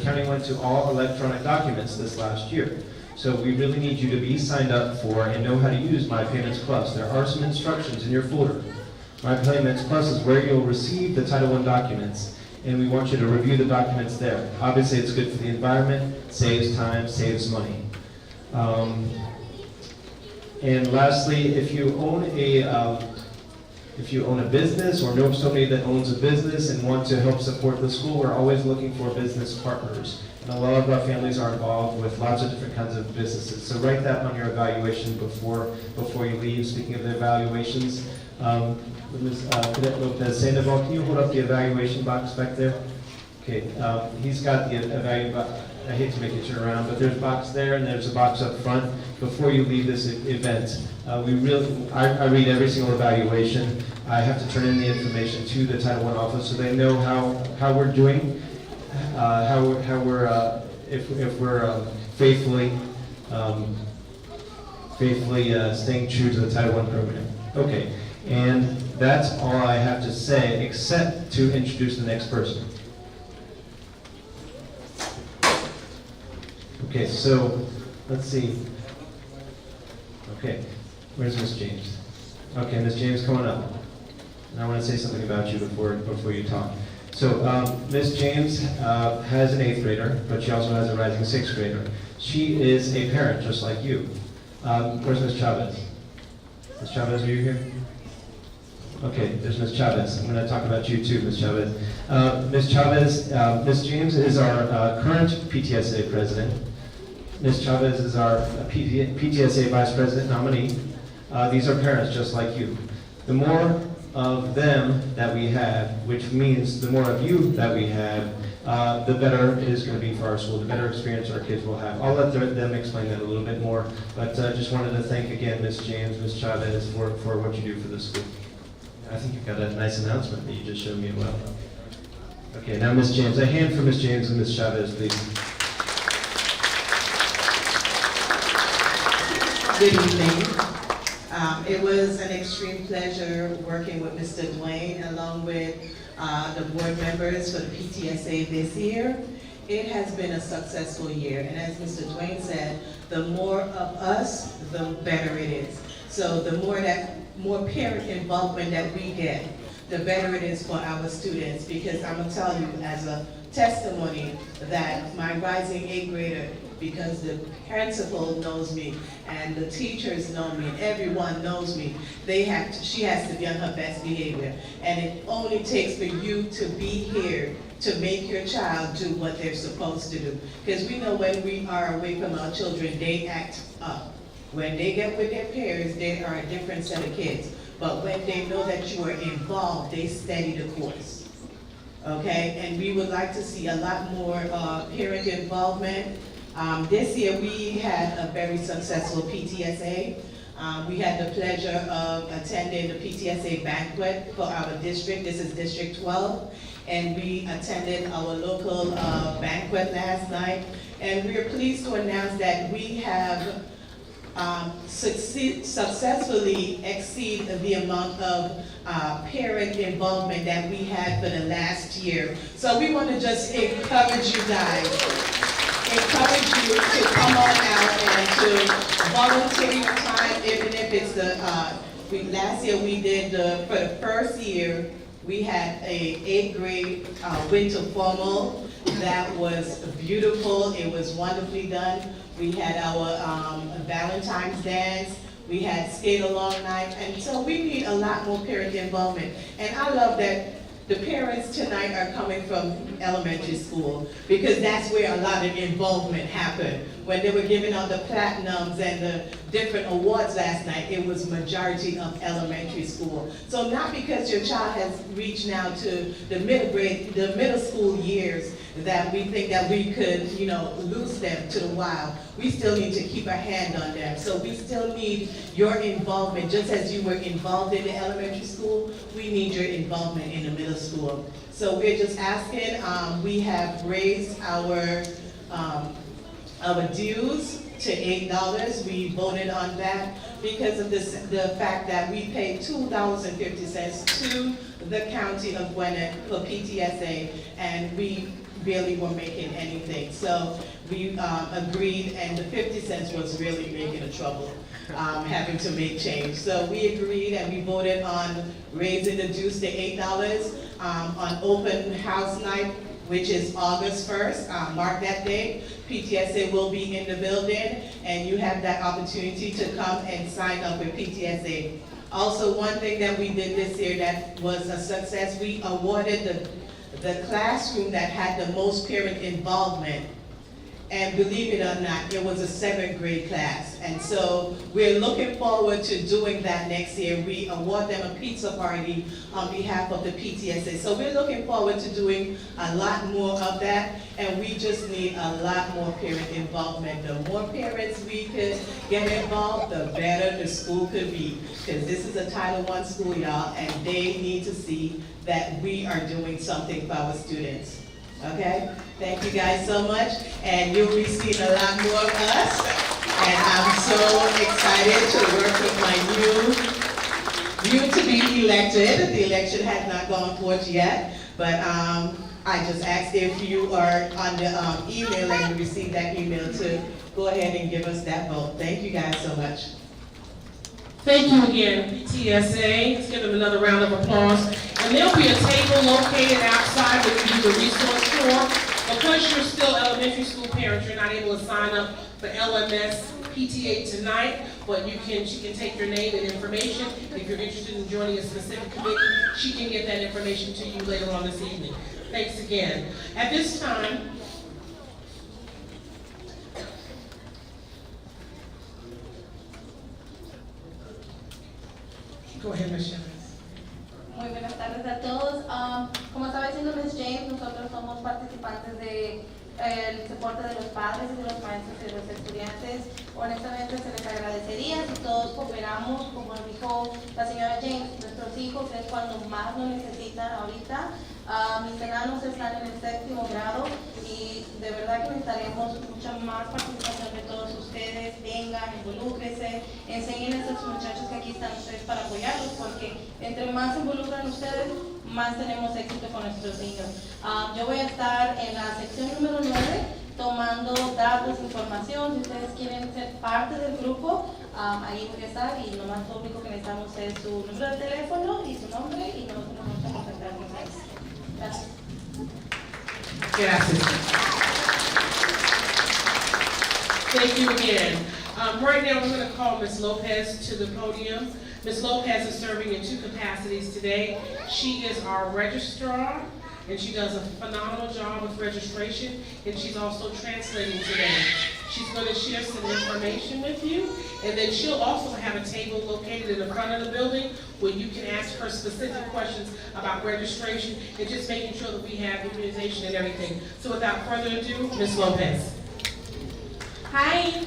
county went to all electronic documents this last year. So we really need you to be signed up for and know how to use My Payments Plus. There are some instructions in your folder. My Payments Plus is where you'll receive the Title I documents, and we want you to review the documents there. Obviously, it's good for the environment, saves time, saves money. And lastly, if you own a business or know somebody that owns a business and want to help support the school, we're always looking for business partners. And a lot of our families are involved with lots of different kinds of businesses. So write that on your evaluation before you leave. Speaking of the evaluations, Ms. Cadet Lopez Sandoval, can you hold up the evaluation box back there? Okay, he's got the I hate to make it turn around, but there's a box there and there's a box up front. Before you leave this event, I read every single evaluation. I have to turn in the information to the Title I office so they know how we're doing, if we're faithfully staying true to the Title I program. Okay, and that's all I have to say, except to introduce the next person. Okay, so let's see. Okay, where's Miss James? Okay, Miss James, come on up. And I want to say something about you before you talk. So Miss James has an 8th grader, but she also has a rising 6th grader. She is a parent just like you. Where's Miss Chavez? Miss Chavez, are you here? Okay, there's Ms. Chavez. I'm going to talk about you too, Ms. Chavez. Ms. Chavez, Ms. James is our current PTSA president. Ms. Chavez is our PTSA vice president nominee. These are parents just like you. The more of them that we have, which means the more of you that we have, the better it is going to be for our school, the better experience our kids will have. I'll let them explain that a little bit more, but just wanted to thank again Ms. James, Ms. Chavez for what you do for the school. I think you've got a nice announcement that you just showed me as well. Okay, now Ms. James. A hand for Ms. James and Ms. Chavez, please. Good evening. It was an extreme pleasure working with Mr. Dwayne along with the board members for the PTSA this year. It has been a successful year, and as Mr. Dwayne said, the more of us, the better it is. So the more parent involvement that we get, the better it is for our students, because I'm going to tell you as a testimony that my rising 8th grader, because the principal knows me and the teachers know me and everyone knows me, she has to be on her best behavior. And it only takes for you to be here to make your child do what they're supposed to do. Because we know when we are away from our children, they act up. When they get with their peers, they are a different set of kids. But when they know that you are involved, they steady the course. Okay, and we would like to see a lot more parent involvement. This year we had a very successful PTSA. We had the pleasure of attending the PTSA banquet for our district. This is District 12. And we attended our local banquet last night. And we are pleased to announce that we have successfully exceed the amount of parent involvement that we had for the last year. So we want to just encourage you guys, encourage you to come on out and to volunteer your time, even if it's last year we did for the first year, we had a 8th grade winter formal that was beautiful. It was wonderfully done. We had our Valentine's dance. We had skate along night. And so we need a lot more parent involvement. And I love that the parents tonight are coming from elementary school, because that's where a lot of involvement happened. When they were giving out the platinums and the different awards last night, it was majority of elementary school. So not because your child has reached now to the middle school years, that we think that we could, lose them to the wild. We still need to keep a hand on them. So we still need your involvement. Just as you were involved in the elementary school, we need your involvement in the middle school. So we're just asking, we have raised our dues to $8. We voted on that because of the fact that we paid $2.50 to the county of Gwinnett for PTSA, and we barely were making anything. So we agreed, and the 50 cents was really making a trouble, having to make change. So we agreed and we voted on raising the dues to $8 on open house night, which is August 1st, mark that day. PTSA will be in the building, and you have that opportunity to come and sign up with PTSA. Also, one thing that we did this year that was a success, we awarded the classroom that had the most parent involvement. And believe it or not, it was a 7th grade class. And so we're looking forward to doing that next year. We award them a pizza party on behalf of the PTSA. So we're looking forward to doing a lot more of that. And we just need a lot more parent involvement. The more parents we could get involved, the better the school could be. Because this is a Title I school, y'all, and they need to see that we are doing something for our students. Okay? Thank you guys so much, and you'll be seeing a lot more of us. And I'm so excited to work with my new to be elected. The election has not gone forth yet, but I just asked if you are on the email and you received that email to go ahead and give us that vote. Thank you guys so much. Thank you again, PTSA. Let's give them another round of applause. And there'll be a table located outside where you do the resource tour. Because you're still elementary school parents, you're not able to sign up for LMS PTA tonight, but she can take your name and information. If you're interested in joining a specific committee, she can get that information to you later on this evening. Thanks again. At this time, go ahead, Ms. Chavez. Muy buenas tardes a todos. Como estaba diciendo Ms. James, nosotros somos participantes de el soporte de los padres y de los maestros y de los estudiantes. Honestamente se les agradecería si todos cooperamos, como dijo la señora James, nuestros hijos es cuando más lo necesitan ahorita. Mis enanos están en el 7º grado y de verdad que necesitaremos mucha más participación de todos ustedes. Vengan, involúcrense, enseñen a estos muchachos que aquí están ustedes para apoyarlos, porque entre más se involucran ustedes, más tenemos éxito con nuestros niños. Yo voy a estar en la sección número 9 tomando datos, información. Si ustedes quieren ser parte del grupo, ahí voy a estar, y lo más único que necesitamos es su número de teléfono y su nombre, y nosotros nos vamos a contactar con ustedes. Gracias. Gracias. Thank you again. Right now, we're going to call Ms. Lopez to the podium. Ms. Lopez is serving in 2 capacities today. She is our registrar, and she does a phenomenal job with registration, and she's also translating today. She's going to share some information with you, and then she'll also have a table located in the front of the building where you can ask her specific questions about registration and just making sure that we have immunization and everything. So without further ado, Ms. Lopez. Hi,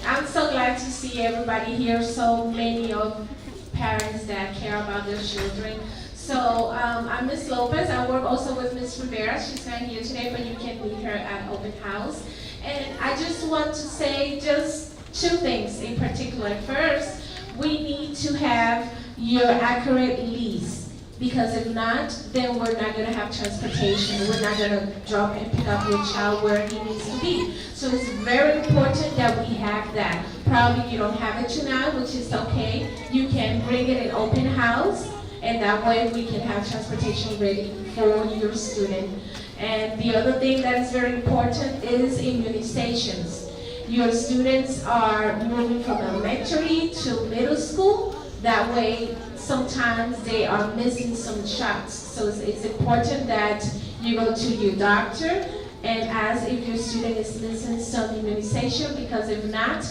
I'm so glad to see everybody here, so many of parents that care about their children. So I'm Ms. Lopez. I work also with Ms. Rivera. She's not here today, but you can meet her at open house. And I just want to say just 2 things in particular. First, we need to have your accurate lease, because if not, then we're not going to have transportation. We're not going to drop and pick up your child where he needs to be. So it's very important that we have that. Probably you don't have it tonight, which is okay. You can bring it in open house, and that way we can have transportation ready for your student. And the other thing that is very important is immunizations. Your students are moving from elementary to middle school. That way, sometimes they are missing some shots. So it's important that you go to your doctor and ask if your student is missing some immunization, because if not,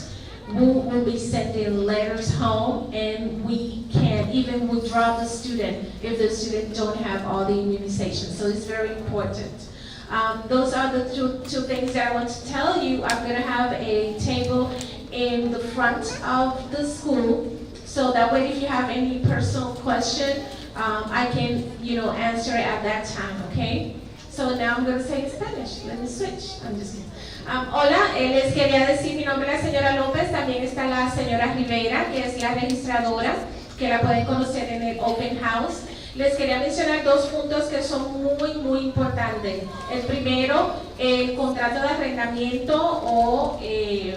we'll be sending letters home, and we can even withdraw the student if the student don't have all the immunizations. So it's very important. Those are the two things that I want to tell you. I'm going to have a table in the front of the school, so that way if you have any personal question, I can, answer it at that time, okay? So now I'm going to say in Spanish. Let me switch. I'm just kidding. Hola, les quería decir, mi nombre es la señora López, también está la señora Rivera, que es la registradora, que la pueden conocer en el Open House. Les quería mencionar dos puntos que son muy importantes. El primero, el contrato de arrendamiento o el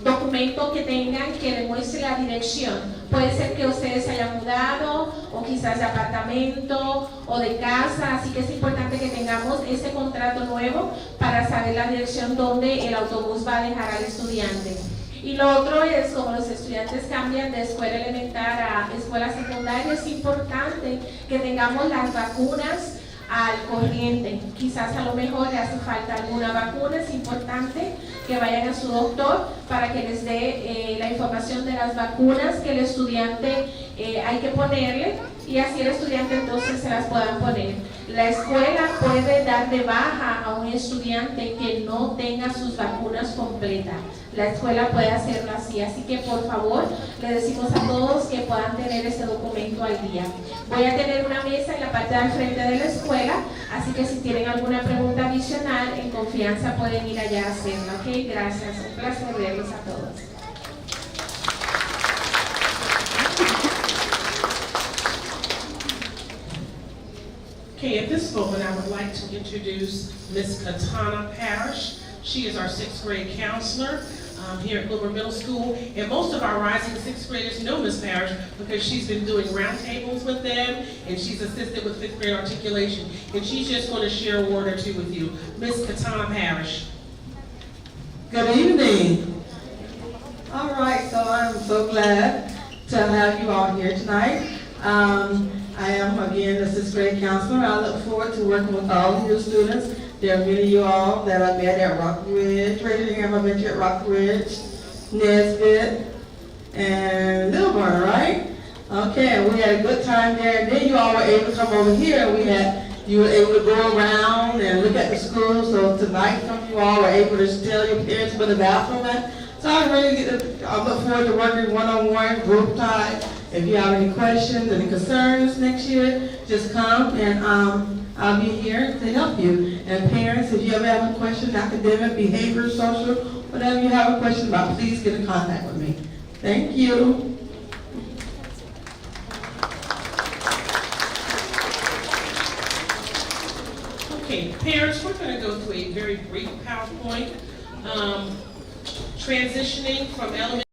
documento que tengan que demuestre la dirección. Puede ser que ustedes se hayan mudado o quizás de apartamento o de casa, así que es importante que tengamos este contrato nuevo para saber la dirección donde el autobús va a dejar al estudiante. Y lo otro es, como los estudiantes cambian de escuela elemental a escuela secundaria, es importante que tengamos las vacunas al corriente. Quizás a lo mejor le hace falta alguna vacuna, es importante que vayan a su doctor para que les dé la información de las vacunas que el estudiante hay que ponerle, y así el estudiante entonces se las puedan poner. La escuela puede dar de baja a un estudiante que no tenga sus vacunas completas. La escuela puede hacerlo así que por favor le decimos a todos que puedan tener ese documento al día. Voy a tener una mesa en la parte de al frente de la escuela, así que si tienen alguna pregunta adicional, en confianza pueden ir allá a hacerla. Ok, gracias, un placer verlos a todos. Okay, at this moment, I would like to introduce Ms. Katana Parrish. She is our 6th grade counselor here at Gilbert Middle School. And most of our rising 6th graders know Ms. Parrish because she's been doing roundtables with them, and she's assisted with 5th grade articulation. And she's just going to share a word or two with you. Ms. Katana Parrish. Good evening. All right, so I'm so glad to have you all here tonight. I am, again, the 6th grade counselor. I look forward to working with all of your students. There are many of you all that I met at Rock Ridge, Ratingham, I met you at Rock Ridge, Nesbitt, and Lilburn, right? Okay, and we had a good time there, and then you all were able to come over here, and you were able to go around and look at the school. So tonight, some of you all were able to tell your parents where the bathroom at. So I look forward to working one-on-one, group time. If you have any questions, any concerns next year, just come and I'll be here to help you. And parents, if you ever have a question, academic, behavior, social, whatever you have a question about, please get in contact with me. Thank you. Okay, parents, we're going to go through a very brief PowerPoint. Transitioning from elementary